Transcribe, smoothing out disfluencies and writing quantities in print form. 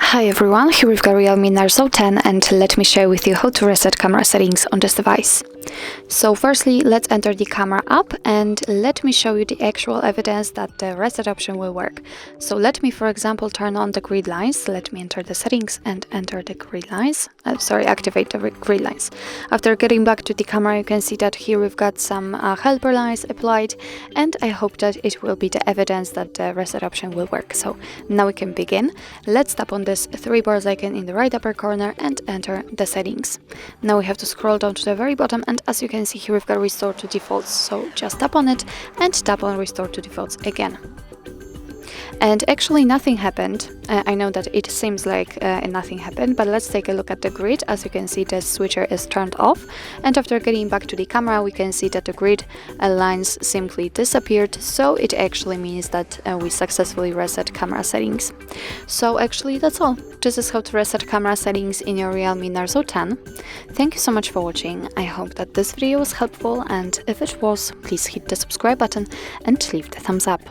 Hi everyone, here we've got REALME Narzo 10 and let me share with you how to reset camera settings on this device. So firstly, let's enter the camera app and let me show you the actual evidence that the reset option will work. So let me, for example, turn on the grid lines. Let me enter the settings and enter the grid lines. Activate the grid lines. After getting back to the camera, you can see that here we've got some helper lines applied, and I hope that it will be the evidence that the reset option will work. So now we can begin. Let's tap on this three bars icon in the right upper corner and enter the settings. Now we have to scroll down to the very bottom, and as you can see here, we've got restore to defaults. So just tap on it and tap on restore to defaults again. And actually nothing happened. I know that it seems like nothing happened, but let's take a look at the grid. As you can see, the switcher is turned off, and after getting back to the camera, we can see that the grid lines simply disappeared. So it actually means that we successfully reset camera settings. So actually that's all. This is how to reset camera settings in your REALME Narzo 10. Thank you so much for watching. I hope that this video was helpful, and if it was, please hit the subscribe button and leave the thumbs up.